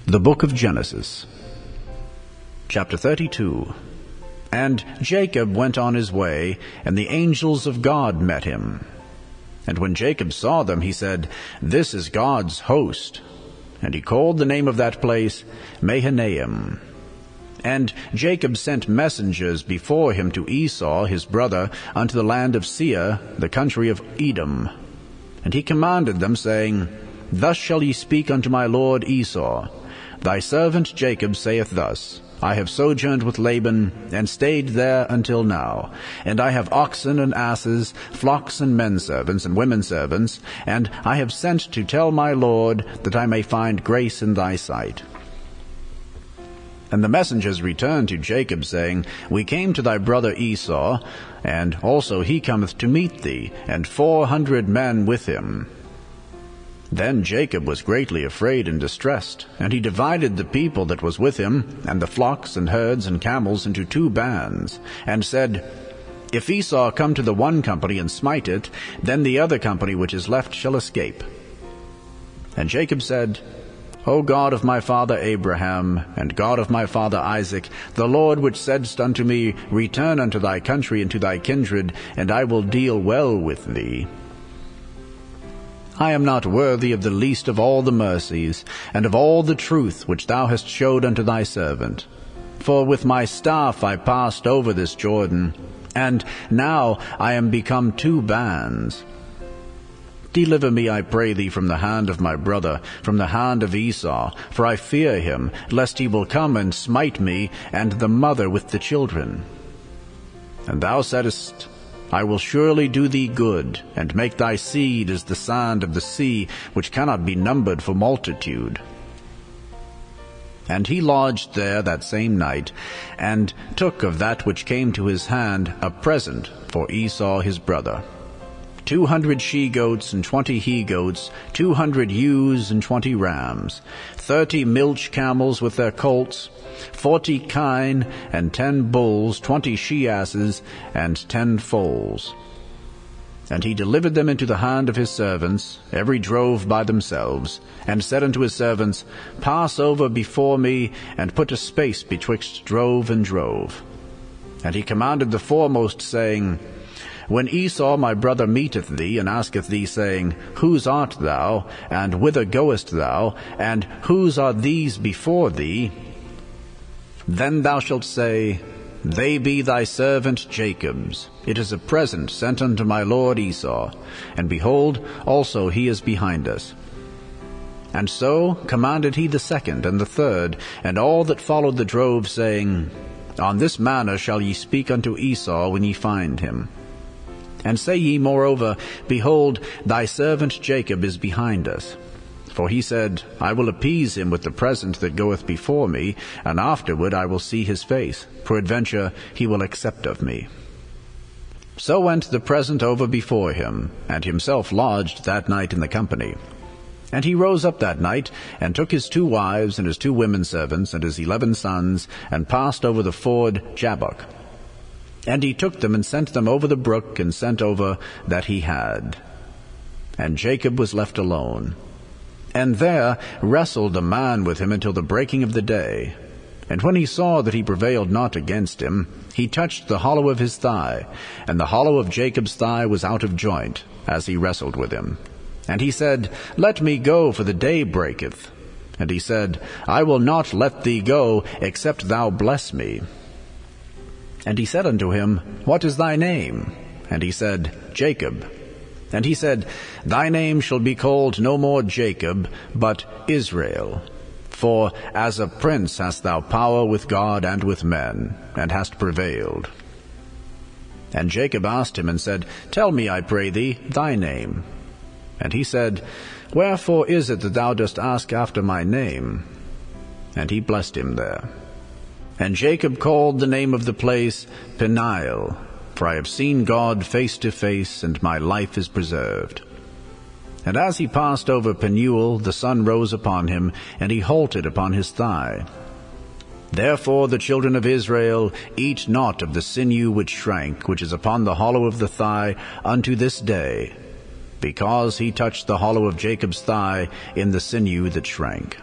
The Book of Genesis, chapter 32. And Jacob went on his way, and the angels of God met him. And when Jacob saw them, he said, "This is God's host." And he called the name of that place Mahanaim. And Jacob sent messengers before him to Esau his brother unto the land of Seir, the country of Edom. And he commanded them, saying, "Thus shall ye speak unto my lord Esau. Thy servant Jacob saith thus, I have sojourned with Laban, and stayed there until now. And I have oxen and asses, flocks and menservants and womenservants, and I have sent to tell my lord, that I may find grace in thy sight." And the messengers returned to Jacob, saying, "We came to thy brother Esau, and also he cometh to meet thee, and 400 men with him." Then Jacob was greatly afraid and distressed, and he divided the people that was with him, and the flocks and herds and camels, into 2 bands, and said, "If Esau come to the one company and smite it, then the other company which is left shall escape." And Jacob said, "O God of my father Abraham, and God of my father Isaac, the Lord which saidst unto me, Return unto thy country and to thy kindred, and I will deal well with thee. I am not worthy of the least of all the mercies, and of all the truth which thou hast showed unto thy servant. For with my staff I passed over this Jordan, and now I am become 2 bands. Deliver me, I pray thee, from the hand of my brother, from the hand of Esau, for I fear him, lest he will come and smite me, and the mother with the children. And thou saidst, I will surely do thee good, and make thy seed as the sand of the sea, which cannot be numbered for multitude." And he lodged there that same night, and took of that which came to his hand a present for Esau his brother, 200 she-goats and 20 he-goats, 200 ewes and 20 rams, 30 milch camels with their colts, 40 kine and 10 bulls, 20 she-asses and 10 foals. And he delivered them into the hand of his servants, every drove by themselves, and said unto his servants, "Pass over before me, and put a space betwixt drove and drove." And he commanded the foremost, saying, "When Esau my brother meeteth thee, and asketh thee, saying, Whose art thou, and whither goest thou, and whose are these before thee? Then thou shalt say, They be thy servant Jacob's. It is a present sent unto my lord Esau, and behold, also he is behind us." And so commanded he the second and the third, and all that followed the drove, saying, "On this manner shall ye speak unto Esau when ye find him. And say ye moreover, Behold, thy servant Jacob is behind us. For he said, I will appease him with the present that goeth before me, and afterward I will see his face. Peradventure he will accept of me." So went the present over before him, and himself lodged that night in the company. And he rose up that night, and took his 2 wives, and his 2 womenservants, and his 11 sons, and passed over the ford Jabbok. And he took them, and sent them over the brook, and sent over that he had. And Jacob was left alone. And there wrestled a man with him until the breaking of the day. And when he saw that he prevailed not against him, he touched the hollow of his thigh, and the hollow of Jacob's thigh was out of joint, as he wrestled with him. And he said, "Let me go, for the day breaketh." And he said, "I will not let thee go, except thou bless me." And he said unto him, "What is thy name?" And he said, "Jacob." And he said, "Thy name shall be called no more Jacob, but Israel. For as a prince hast thou power with God and with men, and hast prevailed." And Jacob asked him, and said, "Tell me, I pray thee, thy name." And he said, "Wherefore is it that thou dost ask after my name?" And he blessed him there. And Jacob called the name of the place Peniel, for I have seen God face to face, and my life is preserved. And as he passed over Peniel, the sun rose upon him, and he halted upon his thigh. Therefore the children of Israel eat not of the sinew which shrank, which is upon the hollow of the thigh, unto this day, because he touched the hollow of Jacob's thigh in the sinew that shrank.